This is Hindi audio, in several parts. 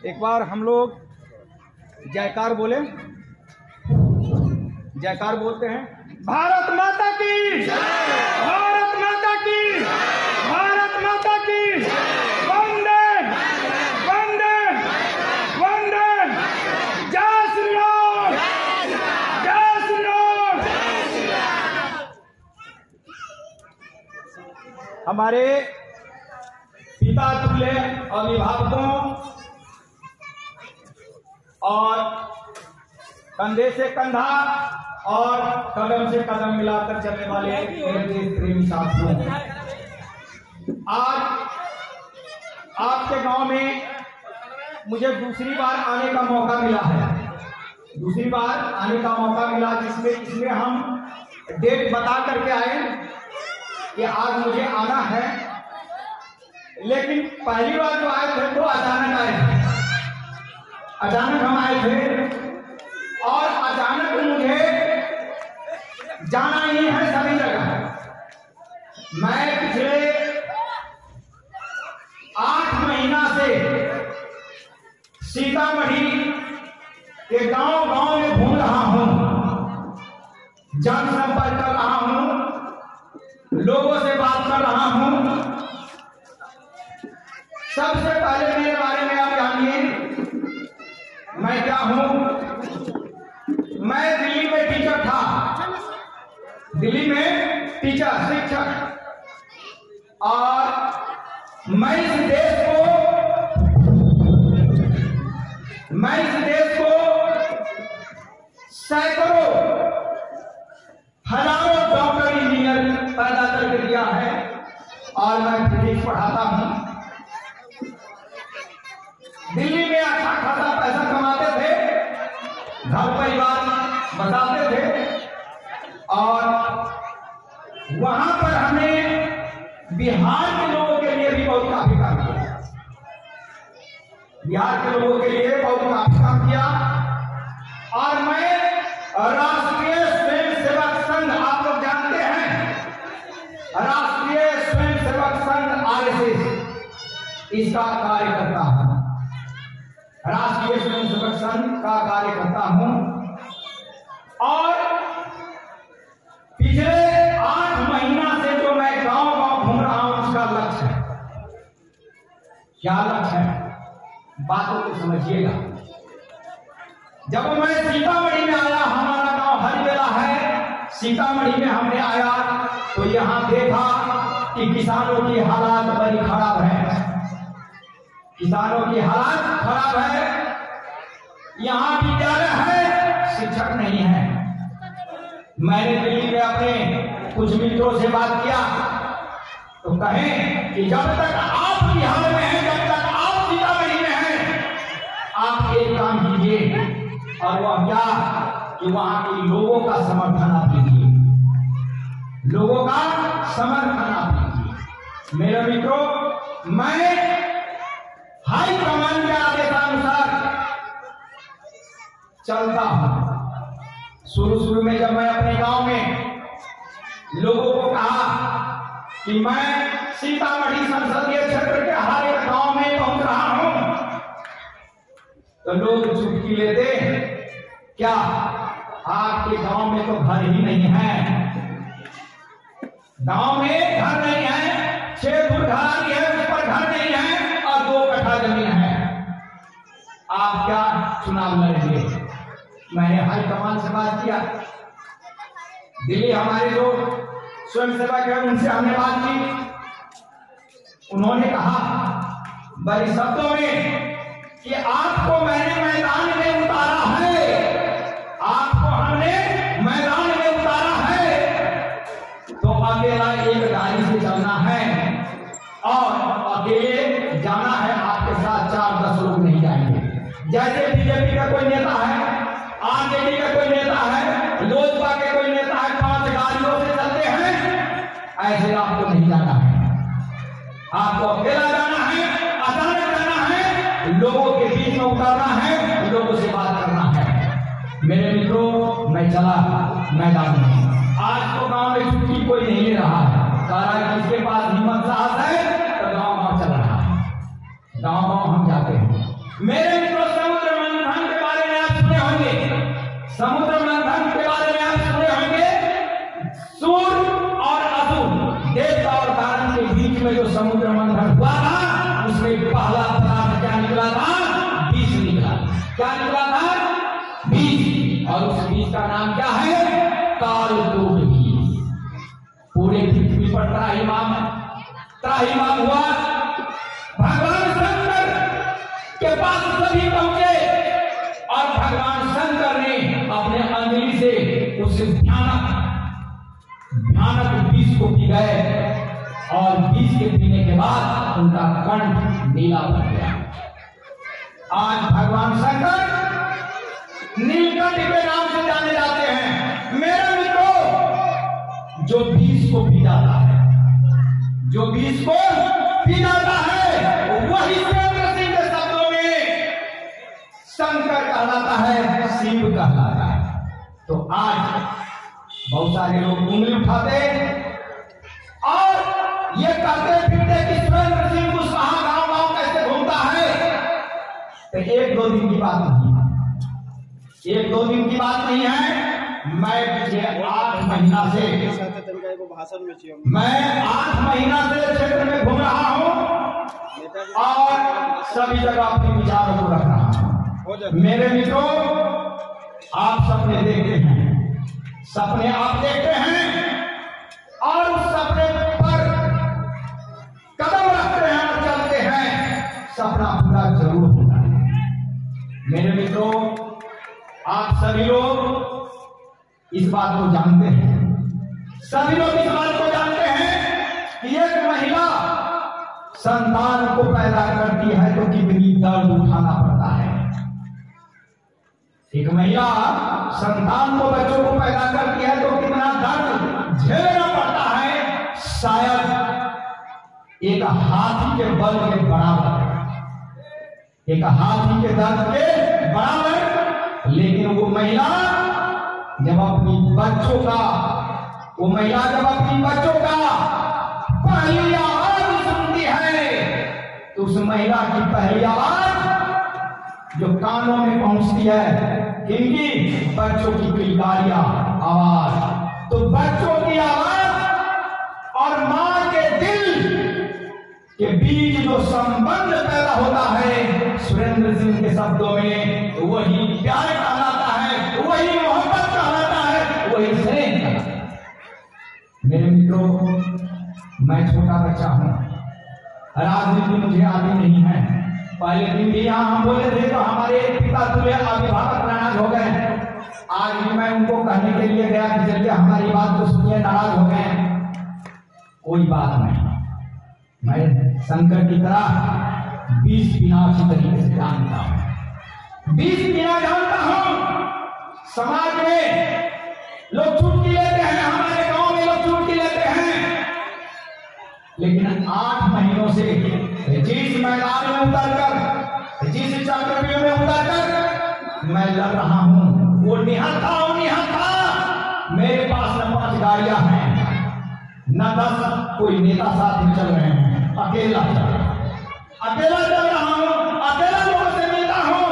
एक बार हम लोग जयकार बोले, जयकार बोलते हैं। भारत माता की, भारत माता की, भारत माता की, वंदे वंदे वंदे, जय श्री राम, जय श्री राम। हमारे पिता तुल्य अभिभावकों और कंधे से कंधा और कदम से कदम मिलाकर चलने वाले प्रेमी साथियों, आज आपके गांव में मुझे दूसरी बार आने का मौका मिला है। दूसरी बार आने का मौका मिला जिसमें इसमें हम डेट बता करके आए कि आज मुझे आना है। लेकिन पहली बार जो आए थे तो अचानक आए थे, अचानक हम आए थे और अचानक मुझे जाना ही है सभी जगह। मैं पिछले 8 महीना से सीतामढ़ी के गांव-गांव में घूम रहा हूं, जनसंपर्क कर रहा हूं, लोगों से बात कर रहा हूं। सबसे पहले मेरे बारे में आप जानिए, मैं क्या हूं। मैं दिल्ली में टीचर था, दिल्ली में टीचर शिक्षक, और मैं इस देश को सैकड़ों हजारों डॉक्टर इंजीनियर पैदा करके दिया है। और मैं फिजिक्स पढ़ाता हूं। दिल्ली में अच्छा खासा पैसा कमाते थे, घर परिवार बसाते थे, और वहां पर हमने बिहार के लोगों के लिए भी बहुत काफी काम किया। बिहार के लोगों के लिए बहुत काफी काम किया। और मैं राष्ट्रीय स्वयंसेवक संघ, आप लोग जानते हैं, राष्ट्रीय स्वयंसेवक संघ RSS, इसका कार्यकर्ता हूं। राष्ट्रीय स्वयंसेवक संघ का कार्यकर्ता हूं। और पिछले 8 महीना से जो मैं गांव-गांव घूम रहा हूं, उसका लक्ष्य है। क्या लक्ष्य है? बातों को समझिएगा। जब मैं सीतामढ़ी में आया, हमारा गांव हरिबेला है, सीतामढ़ी में हमने आया तो यहां देखा कि किसानों की हालात बड़ी खराब है। किसानों की हालत खराब है। यहां विद्यालय है, शिक्षक नहीं है। मैंने दिल्ली में अपने कुछ मित्रों से बात किया तो कहें कि जब तक आप बिहार में हैं, जब तक आप सीतामढ़ी में हैं, आप एक काम कीजिए, और वह क्या कि वहां के लोगों का समर्थन आप कीजिए, लोगों का समर्थन आप कीजिए। मेरे मित्रों, मैं हाई कमान के आदेशानुसार चलता हूं। शुरू में जब मैं अपने गांव में लोगों को कहा कि मैं सीतामढ़ी संसदीय क्षेत्र के हर एक गांव में पहुंच रहा हूं, तो लोग चुटकी लेते, क्या आपके गांव में तो घर ही नहीं है, गांव में घर नहीं है, 6 फुट घर है, उस पर घर नहीं है, और 2 कट्ठा जमीन है, आप क्या चुनाव लड़ेंगे? मैंने हाईकमान से बात किया, दिल्ली हमारे जो स्वयंसेवक है उनसे हमने बात की। उन्होंने कहा बड़े शब्दों में कि आपको मैंने मैदान में उतारा है, आपको हमने मैदान में उतारा है, तो अकेला एक गाड़ी से चलना है और अकेले जाना है। आपके साथ 4-10 लोग नहीं जाएंगे। जैसे बीजेपी का कोई नेता है, आरजेडी का कोई नेता है, लोजपा के कोई नेता है, 5 गाड़ियों से चलते हैं, ऐसे आपको नहीं जाना है। आपको अकेला जाना है, अचानक जाना है, लोगों के बीच में उतरना है, लोगों से बात करना है। मेरे मित्रों, मैं चला मैदान में। आज तो गांव में छुट्टी कोई नहीं ले रहा है, सारा जिसके पास हिम्मत साहस है तो गांव-गांव चल रहा है, गांव-गांव हम जाते हैं। मेरे मित्रों, समुद्र मंथन के बारे में आप सुने होंगे, समुद्र मंथन के बारे में आप सुने होंगे। सूर्य और असुर, देवता और दानव के बीच में जो समुद्र मंथन हुआ था, उसमें पहला पदार्थ क्या निकला था? विष निकला। क्या निकला था? विष। और उस विष का नाम क्या है? कालकूट विष। पूरे पृथ्वी पर त्राहिमाम हुआ। भगवान शंकर के पास सभी पहुंचे और भगवान शंकर ने अपने अंजलि से उस भयानक विष को पी गए और विष के पीने के बाद उनका कंठ नीला बन गया। आज भगवान शंकर नीलकंठ के नाम से जाने जाते हैं। मेरे मित्रों, जो विष को पी जाता है, जो विष को पी जाता है, वही सुरेंद्र सिंह के शब्दों में शंकर कहलाता है, शिव कहलाता है। तो आज बहुत सारे लोग उंगली उठाते और ये कहते फिरते कि सुरेंद्र सिंह कुशवाहा गांव गांव कैसे घूमता है। तो एक दो दिन की बात नहीं है, एक दो दिन की बात नहीं है। मैं पिछले 8 महीना से क्षेत्र में घूम रहा हूँ और सभी जगह अपने विचारों को रख रहा हूँ। मेरे मित्रों, आप सपने देखते हैं, सपने आप देखते हैं और उस सपने पर कदम रखते हैं और चलते हैं, सपना पूरा जरूर होता है। मेरे मित्रों, आप सभी लोग इस बात को जानते हैं, सभी लोग इस बात को जानते हैं कि एक महिला संतान को पैदा करती है तो कितनी दर्द उठाना पड़ता है। एक महिला संतान को, बच्चों को पैदा करती है तो कितना दर्द झेलना पड़ता है, शायद एक हाथी के बल के बराबर, एक हाथी के दर्द के बराबर। लेकिन वो महिला जब अपनी बच्चों का पहली आवाज सुनती है तो उस महिला की पहली आवाज जो कानों में पहुंचती है, किनकी? बच्चों की किलकारियां आवाज। तो बच्चों की आवाज और मां के दिल के बीच जो संबंध पैदा होता है, सुरेंद्र सिंह के शब्दों में वही प्यार कहलाता है, वही मोहब्बत कहलाता है, वही स्नेह कहलाता है। मेरे मित्रों, मैं छोटा बच्चा हूं, राजनीति मुझे आती नहीं है। पहले दिन भी यहाँ हम बोले थे तो हमारे पिता तुल्य अभिभावक नाराज हो गए। आज भी मैं उनको कहने के लिए गया कि चलिए हमारी बात तो सुनिए, नाराज हो गए। कोई बात नहीं, मैं शंकर की तरह 20 पीना अच्छी तरीके से जानता हूं, 20 पीना जानता हूं। समाज में लोग चुटकी लेते हैं, हमारे गांव में लोग चुटकी लेते हैं, लेकिन 8 महीनों से जिस मैदान में उतरकर, जिस चक्रव्यूह में उतरकर मैं लड़ रहा हूं, वो निहत्था मेरे पास न 5 गाड़ियां हैं, न 10 कोई नेता साथ में चल रहे हैं, अकेला चल रहा हूं, अकेला लोगों से मिलता हूं,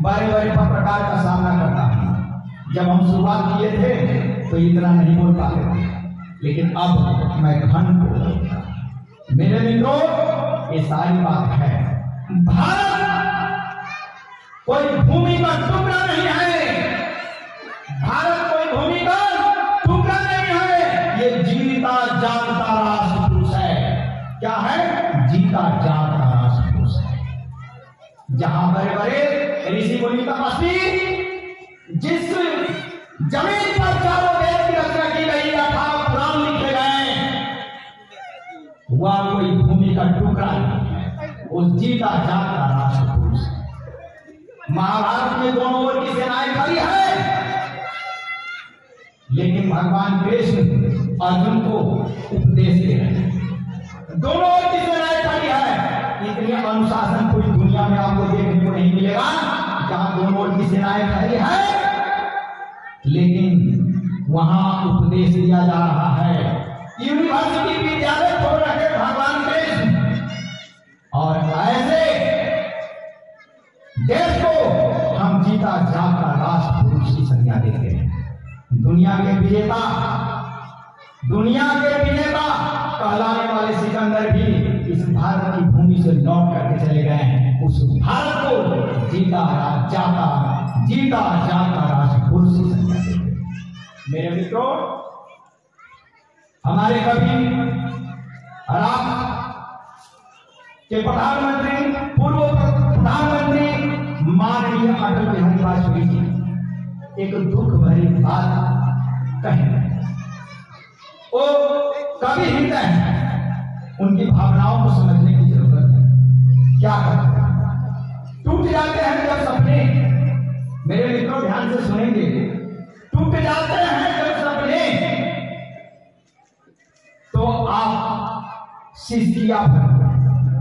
बड़े पत्रकार का सामना करता हूं। जब हम शुरुआत किए थे तो इतना नहीं बोल पाते थे, लेकिन अब मैं घंट बोल रहा हूं। मेरे मित्रों, ये सारी बात है। भारत कोई भूमि का टुकड़ा नहीं है, भारत कोई भूमि का टुकड़ा नहीं है, ये जीता जागता राष्ट्र पुरुष है। क्या है? जीता जागता राष्ट्र पुरुष है। जहां बड़े बड़े ऋषि मुनि तपस्वी जिस जमीन पर चारों वेद की रचना की गई, 18 पुराण लिखे गए, वह कोई भूमि का टुकड़ा नहीं है, वो जीता जागता राष्ट्र पुरुष है। महाभारत में दोनों ओर की सेनाएं खड़ी है, लेकिन भगवान कृष्ण अर्जुन को उपदेश दे रहे हैं। दोनों ओर की सेनाएं खड़ी है। इतनी अनुशासन पूरी दुनिया में आपको देखने को नहीं मिलेगा जहां दोनों ओर की सेनाएं खड़ी है, लेकिन वहां उपदेश दिया जा रहा है। यूनिवर्सिटी विद्यालय खोल रहे भगवान कृष्ण, और ऐसे देश को हम जीता जागता राष्ट्र पुरुष की संज्ञा देते हैं। दुनिया के विजेता कहलाने वाले सिकंदर भी इस भारत की भूमि से लौट करके चले गए। उस भारत को जीता जागता राष्ट्र पुरुष की संज्ञा देते हैं। मेरे मित्रों, हमारे कवि राम के प्रधानमंत्री, पूर्व प्रधानमंत्री माननीय अटल बिहारी वाजपेयी जी एक दुख भरी बात कहें। वो कवि हृदय है, उनकी भावनाओं को समझने की जरूरत है। क्या करते हैं? टूट जाते हैं जब सपने, मेरे मित्रों ध्यान से सुनेंगे, टूट जाते हैं जब सपने तो आप सिस्किया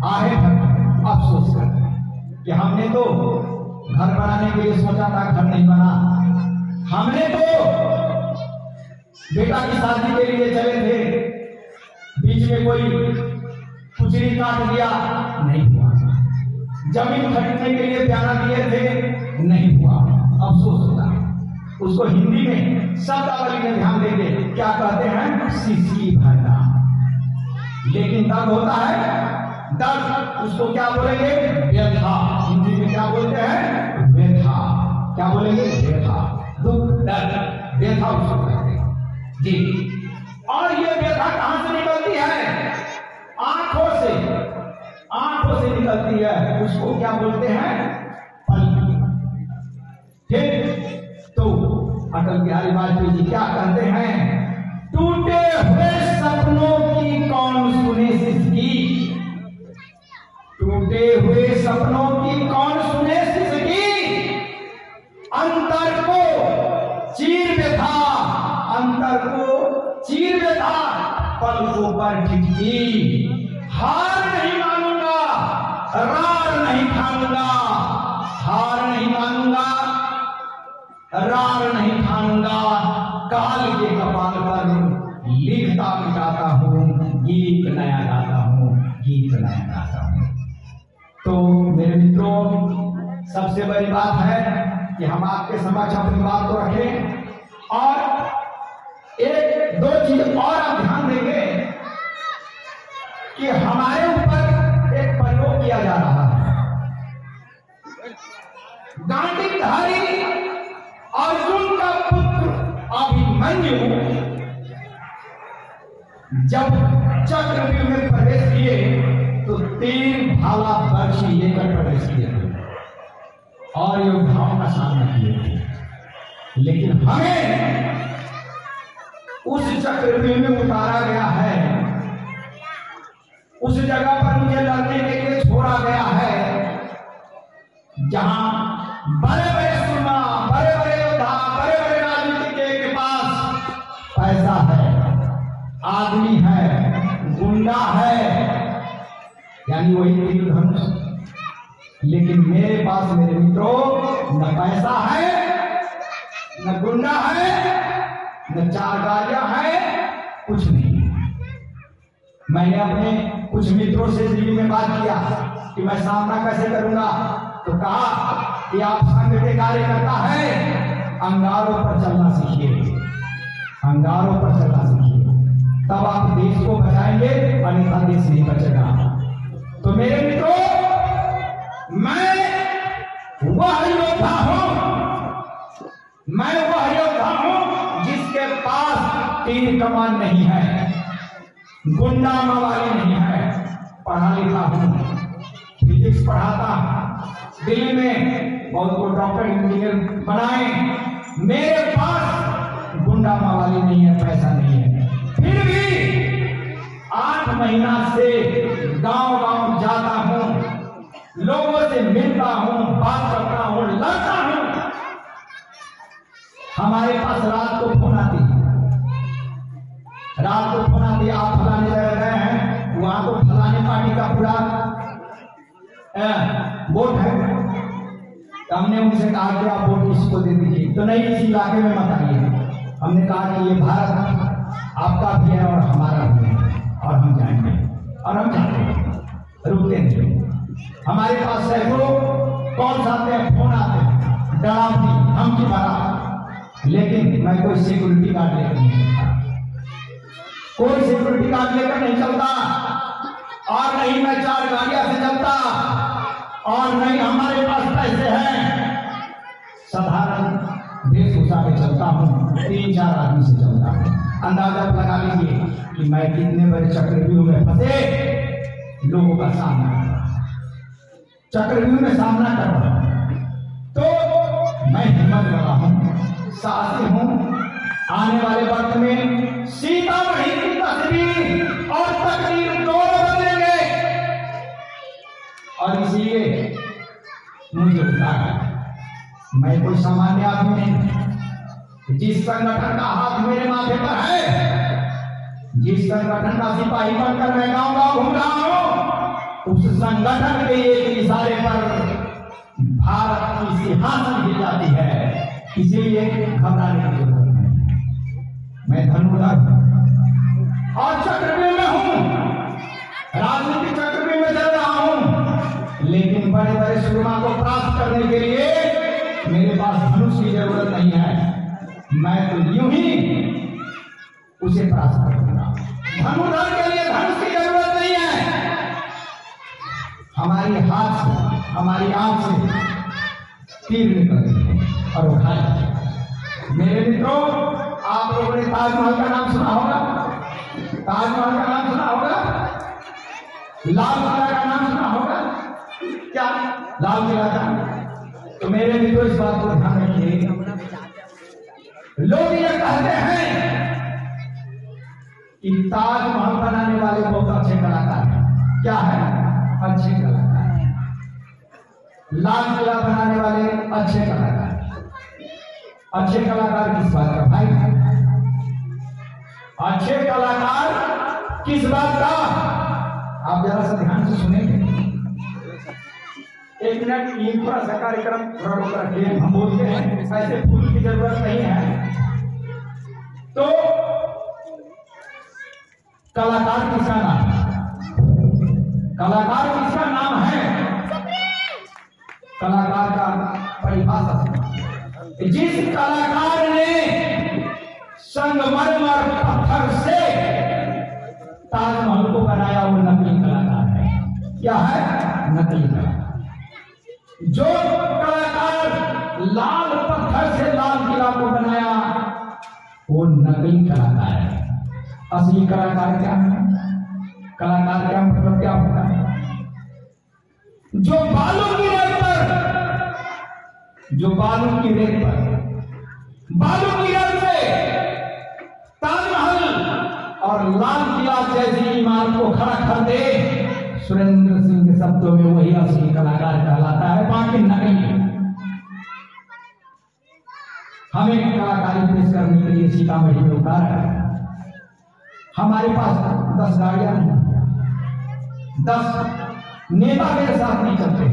आहे अफसोस करते हैं कि हमने तो घर बनाने के लिए सोचा था, घर नहीं बना। हमने तो बेटा की शादी के लिए चले थे, बीच में कोई कुचरी काट दिया, नहीं हुआ। जमीन खरीदने के लिए प्यारा दिए थे, नहीं हुआ। अफसोस होता है। उसको हिंदी में शब्दावली में ध्यान देंगे, क्या कहते हैं? सिसकी भरना। लेकिन तब होता है दर्द, उसको क्या बोलेंगे? व्यथा। हिंदी में क्या बोलते हैं? व्यथा। क्या बोलेंगे? व्यथा। दुख, दर्द, व्यथा उसको कहते हैं जी। और ये व्यथा कहां से निकलती है? आंखों से निकलती है। उसको क्या बोलते हैं? पलक। ठीक, तो अटल बिहारी वाजपेयी जी क्या कहते हैं? टूटे हुए सपनों की कौन सुने सिसकी, टूटे हुए सपनों की कौन सुने सिसकी, अंतर को चीर व्यथा, अंतर को चीर व्यथा, पलकों पर ठिठकी। हार नहीं मानूंगा, रार नहीं ठानूंगा, हार नहीं मानूंगा, रार नहीं ठानूंगा। काल के कपाल पर लिखता मिटाता हूं, गीत नया गाता हूं, गीत नया गाता हूं। तो मेरे मित्रों, सबसे बड़ी बात है कि हम आपके समक्ष अपनी बात को रखें और एक दो चीज और आप ध्यान देंगे कि हमारे ऊपर एक प्रयोग किया जा रहा है। गांडीवधारी अर्जुन का पुत्र अभिमन्यु जब चक्रव्यूह में प्रवेश किए तो 3 भाला बर्छी लेकर प्रवेश किए और योद्धाओं का सामना किए। लेकिन हमें उस चक्रव्यूह में उतारा गया है, उस जगह पर मुझे लड़ने के लिए छोड़ा गया है जहां बड़े बड़े सुरमा, बड़े बड़े योद्धा, बड़े बड़े राजनीतिज्ञ के पास पैसा है, आदमी है, गुंडा है, यानी वही तीर धनुष। लेकिन मेरे पास मेरे मित्रों न पैसा है, न गुंडा है, न 4 गाड़ियां है, कुछ नहीं। मैंने अपने कुछ मित्रों से दिल्ली में बात किया कि मैं सामना कैसे करूंगा, तो कहा कि आप संघ के कार्यकर्ता है, अंगारों पर चलना सीखिए, अंगारों पर चलना सीखिए, तब आप देश को बचाएंगे, अन्यथा देश नहीं बचेगा। तो मेरे मित्रों, मैं वह योद्धा हूं, मैं वह योद्धा हूं जिसके पास तीर कमान नहीं है, गुंडा मवाली नहीं है, पढ़ा लिखा हूं, फिजिक्स पढ़ाता, दिल्ली में बहुत को डॉक्टर इंजीनियर बनाए। मेरे पास गुंडा मवाली नहीं है, पैसा नहीं है, फिर भी 8 महीना से गांव गांव जाता हूं, लोगों से मिलता हूं, बात करता हूं, लड़ता हूं। हमारे पास रात को फोन आती है, रात को फोन आती है, आप फलाने जगह गए हैं, वहां को फलाने पार्टी का पूरा वोट है। तो हमने उनसे कहा कि आप वोट किसको दे दीजिए, तो नहीं, इस इलाके में मत आइए। हमने कहा कि ये भारत आपका भी है और हमारा भी है, और हम जाएंगे, और हम जाते हैं, रुकते नहीं। हमारे पास सैकड़ों कॉल्स आते हैं, फोन आते हैं, डरावनी धमकी भरा, लेकिन मैं कोई सिक्योरिटी गार्ड लेकर नहीं चलता, कोई सिक्योरिटी गार्ड लेकर नहीं चलता, और नहीं मैं 4 गाड़ियां से चलता, और नहीं हमारे पास पैसे हैं। साधारण वेशभूषा में चलता हूँ, 3-4 आदमी से चलता हूँ। अंदाजा लगा लीजिए कि मैं कितने बड़े चक्रव्यूह में फंसे लोगों का सामना कर रहा हूं, चक्रव्यूह में सामना कर रहा हूं। तो मैं हिम्मत वाला हूं, साहसी हूं। आने वाले वक्त में सीतामढ़ी की तस्वीर और तकदीर दोनों बदलेंगे, और इसलिए मुझे उतारा। मैं कोई सामान्य आदमी नहीं। जिस संगठन का हाथ मेरे माथे पर है, जिस संगठन का सिपाही बनकर मैं गांव-गांव घूम रहा हूं, उस संगठन के एक इशारे पर भारत की सिंहासन हिल जाती है। इसीलिए घबराने की जरूरत नहीं। मैं धनुर्धर और चक्रव्यूह में हूं, राजनीतिक चक्रव्यूह में चल रहा हूं, लेकिन बड़े बड़े सूरमा को प्राप्त करने के लिए मेरे पास धनुष की जरूरत नहीं है। मैं तो यूं ही उसे प्राप्त करूंगा। धनुर्धर के लिए धनुष की जरूरत नहीं है। हमारी हाथ से, हमारी आंख से तीर निकलते और उठा लेते। मेरे मित्रों, आप लोगों ने ताजमहल का नाम सुना होगा, ताजमहल का नाम सुना होगा, लाल किला का नाम सुना होगा। क्या लाल किला का? तो मेरे मित्रों, इस बात को ध्यान रखिए। लोग ये कहते हैं कि ताजमहल बनाने वाले बहुत अच्छे कलाकार हैं। क्या है? अच्छे कलाकार हैं। लाल किला बनाने वाले अच्छे कलाकार। अच्छे कलाकार किस बात का भाई? अच्छे कलाकार किस बात का? आप जरा सा ध्यान से सुनेंगे। 1 मिनट, थोड़ा सा कार्यक्रम थोड़ा रोक रखिए। हम बोलते हैं ऐसे फूल की जरूरत नहीं है। तो कलाकार किसका नाम है? कलाकार किसका नाम है? कलाकार का परिभाषा, जिस कलाकार ने संगमरमर पत्थर से ताजमहल को बनाया, वो नकली कलाकार है। क्या है? नकली कलाकार। जो कलाकार लाल पत्थर से लाल किला को बनाया, वो नकली कलाकार है। असली कलाकार क्या है? कलाकार क्या मतलब क्या होता है? जो बालू की रेत पर, जो बालू की रेत पर, बालू की रेत से ताजमहल और लाल किला जैसी इमारत को खड़ा कर दे, सुरेंद्र सिंह के शब्दों में वही असली कलाकार कहलाता है, बाकी नकली। हमें कलाकारी पेश करने के लिए सीतामढ़ी में उतारा है। हमारे पास 10 गाड़ियां नहीं, 10 नेता मेरे साथ नहीं चलते।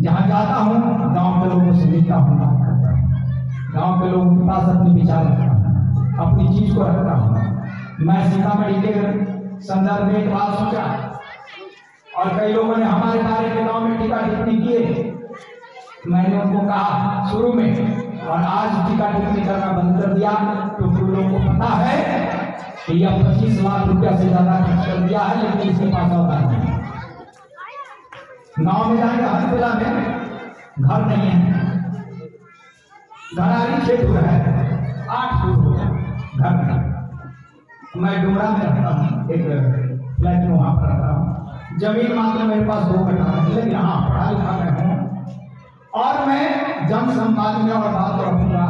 जहां जाता हूं, गांव के लोगों से मिलता हूं, बात करता हूं, गांव के लोगों के पास अपने विचार रखता हूं, अपनी चीज को रखता हूं। मैं सीतामढ़ी के संदर्भ में एक बात सोचा, और कई लोगों ने हमारे बारे में गांव में टीका टिप्पणी किए। मैंने उनको कहा शुरू में, और आज टीका टिप्पणी करना बंद कर दिया, क्योंकि लोगों को पता है कि यह 25 लाख रुपया से ज्यादा खर्च कर दिया है, लेकिन इसके पास औकात नहीं। गांव में जाएंगे, हर जिला में घर नहीं है, घरारी 6 दूर है, 8 दूर हो गया घर नहीं। मैं डुमरा में रहता हूँ, एक फ्लैट में, वहां पर रहता हूँ। जमीन मात्र मेरे पास 2 कट्ठा है, लेकिन हाँ पढ़ा लिखा मैं हूँ, और मैं जन संवाद में और बात रखूंगा।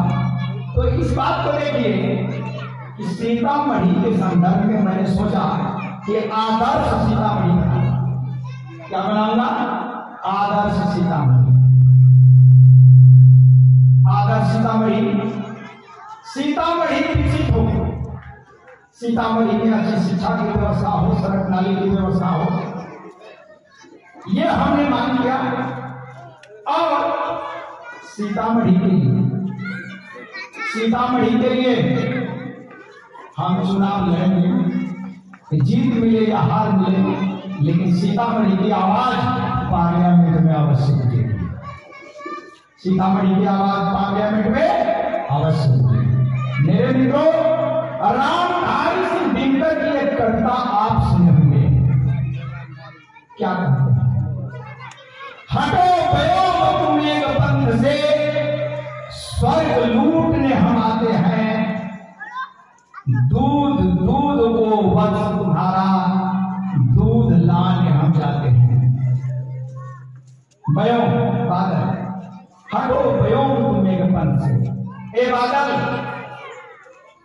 तो इस बात को देखिए कि सीतामढ़ी के संदर्भ में मैंने सोचा कि आदर्श सीतामढ़ी बनाऊंगा। क्या बनाऊंगा? आदर्श सीतामढ़ी। आदर्श सीतामढ़ी, सीतामढ़ी विकसित हो, सीतामढ़ी में अच्छी शिक्षा की व्यवस्था हो, सड़क नाली की व्यवस्था हो, ये हमने मांग किया। और सीतामढ़ी के लिए हम चुनाव लड़ेंगे, जीत मिले या हार मिले, लेकिन सीतामढ़ी की आवाज पार्लियामेंट में अवश्य उठेगी। सीतामढ़ी की आवाज पार्लियामेंट में अवश्य सुने। मेरे मित्रों, रामधारी सिंह दिनकर की एक कविता आप सुने होंगे। क्या कहते हैं? हटो भयो तुम एक पंथ से, स्वर्ग लूटने हम आते हैं। दूध दूध को वत्स तुम्हारा, दूध लाने हम जाते हैं। भयो बादल, हटो भयो तुम एक पंथ से। ए बादल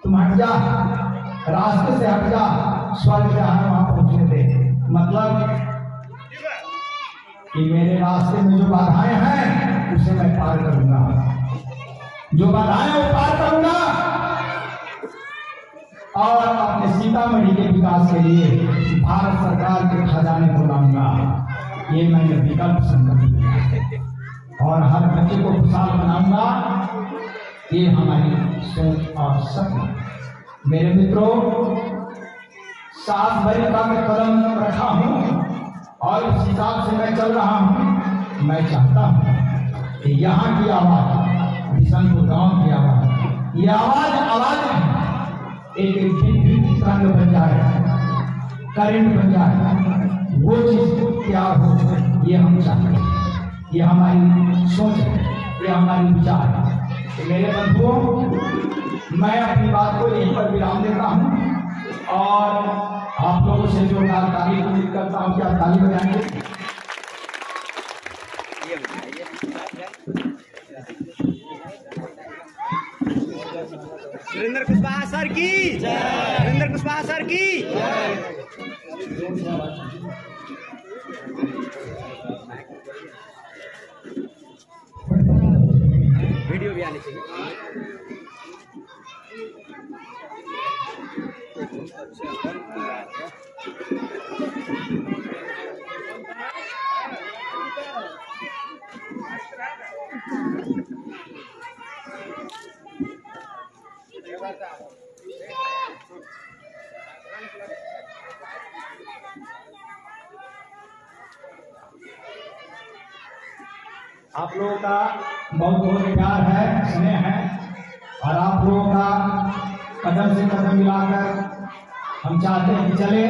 तुम हट जा, रास्ते से हट जा, स्वर्ग से हमें वहां पहुंचने दे। मतलब कि मेरे रास्ते में जो बाधाएं हैं उसे मैं पार करूंगा, जो बाधाएं वो पार करूंगा और अपने सीतामढ़ी के विकास के लिए भारत सरकार के खजाने को लाऊंगा। ये मैंने विकल्प संकल्प किया और हर बच्चे को खुशहाल बनाऊंगा। ये हमारी सोच और सपना। मेरे मित्रों, सात भरी का मैं कदम रखा हूं और इस हिसाब से मैं चल रहा हूं। मैं चाहता हूं कि यहाँ की आवाज, बिशनपुर गांव की आवाज, ये आवाज एक विद्युत तरंग बन जाए, करंट बन जाए। वो चीज क्या हो, ये हम चाहते हैं। ये हमारी सोच है, ये हमारी विचार है। तो मेरे बंधुओं, मैं अपनी बात को यहीं पर विराम देता हूं और आप लोगों से जो ताली उम्मीद करता हूं कि आप ताली बजाएंगे। सुरेंद्र कुशवाहा सर की जय, सुरेंद्र कुशवाहा सर की जय। वीडियो भी आनी चाहिए। आप लोगों का बहुत बहुत प्यार है, स्नेह है और आप लोगों का कदम से कदम मिलाकर हम चाहते हैं कि चले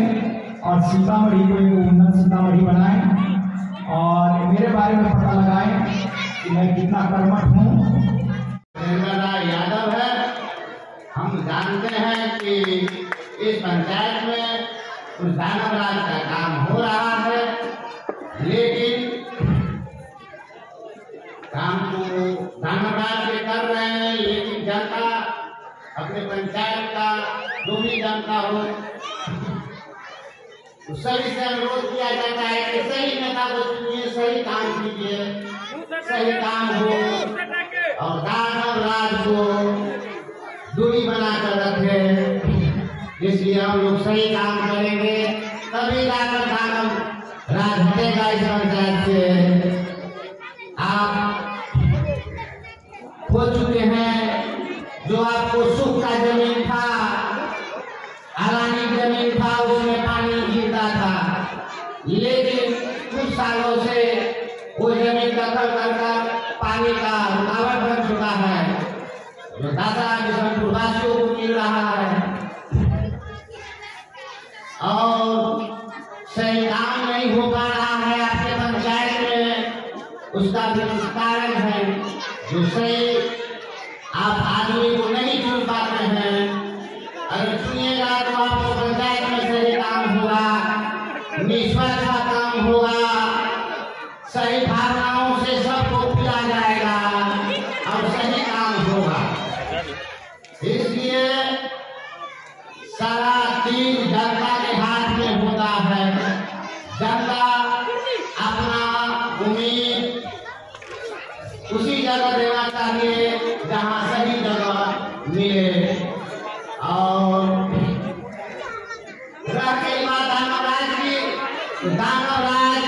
और सीतामढ़ी को एक उन्नत सीतामढ़ी बनाएं और मेरे बारे में पता लगाएं कि मैं कितना कर्मठ हूँ। यादव है। हम जानते हैं कि इस पंचायत में कुछ दानव राज का काम हो रहा है, लेकिन काम तो दानव राज के कर रहे हैं, लेकिन जनता अपने पंचायत का जो भी जनता हो तो सही से अनुरोध किया जाता है कि सही नेता को चुनिए, सही काम कीजिए, सही काम हो और दानव राज को दूरी बनाकर रखे। इसलिए हम लोग सही काम करेंगे, तभी जाकर दानव राज हटेगा इस पंचायत से। आप हो चुके हैं, जो आपको सुख का जमीन था, अलानी जमीन था, उसमें पानी गिरता था, लेकिन कुछ सालों से वो जमीन दखल कर पानी का रुकावट बन चुका है, जो दादा बिशनपुर वासियों को मिल रहा है और सही काम नहीं हो पा रहा है आपके पंचायत में। उसका भी कारण है जो सही आप आदमी को नहीं चुन पाते हैं। अगर चुनिएगा तो आपको पंचायत में सही काम होगा, निष्पक्ष काम होगा, सही भावनाओं से सबको किया जाएगा और सही काम होगा। इसलिए सारा चीज जनता के हाथ में होता है। जनता अपना उम्मीद उसी जगह देना चाहिए जहाँ सही जगह मिले। और रह गई बात दानव राज की, तो दानव राज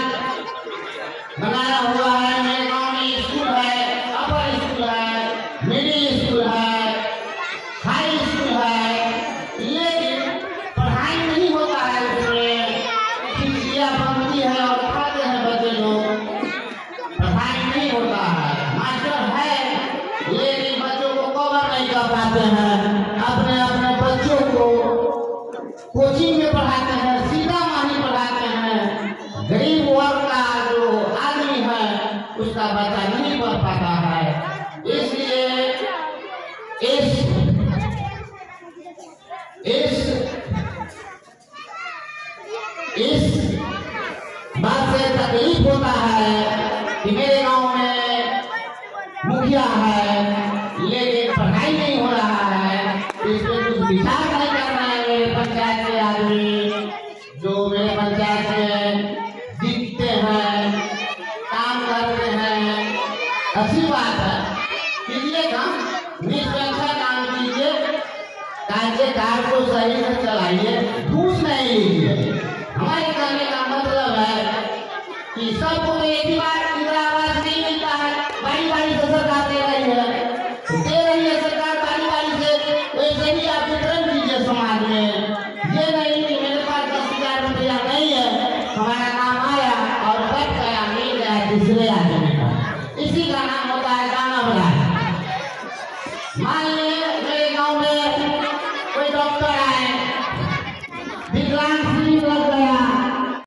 बनाया हुआ है। मेरे गाँव में स्कूल है, अपर स्कूल है, मिडिल स्कूल है, हाई स्कूल है, लेकिन पढ़ाई नहीं होता है उसमें। खिचड़ियाँ बनती है और खाते हैं बच्चे लोग, पढ़ाई नहीं होता है। मास्टर पढ़ाते हैं, अपने अपने बच्चों को कोचिंग में पढ़ाते हैं, सीतामढ़ी पढ़ाते हैं। गरीब वर्ग का जो आदमी है उसका बच्चा नहीं पढ़ पाता है। इसलिए इस बात से तकलीफ होता है कि मेरे गांव में मुखिया है लेकिन पढ़ाई नहीं हो रहा है। इस पर कुछ विचार नहीं कर रहे हैं मेरे पंचायत के आदमी, जो मेरे पंचायत में जीतते हैं, काम करते हैं। अच्छी बात है, कीजिए काम, निष्पक्ष काम कीजिए, कार्य को सही से चलाइए, घूस नहीं लीजिए। हमारे कहने का मतलब है कि सबको तो एक ही बार इंदिरा आवास नहीं मिलता है, बारी बारी से सरकार दे रही है सरकार बारी बारी से। वैसे ही आप वितरण कीजिए समाज में। ये नहीं कि मेरे पास 10,000 रुपया नहीं है, हमारा नाम आया और बच गया, मिल गया, दूसरे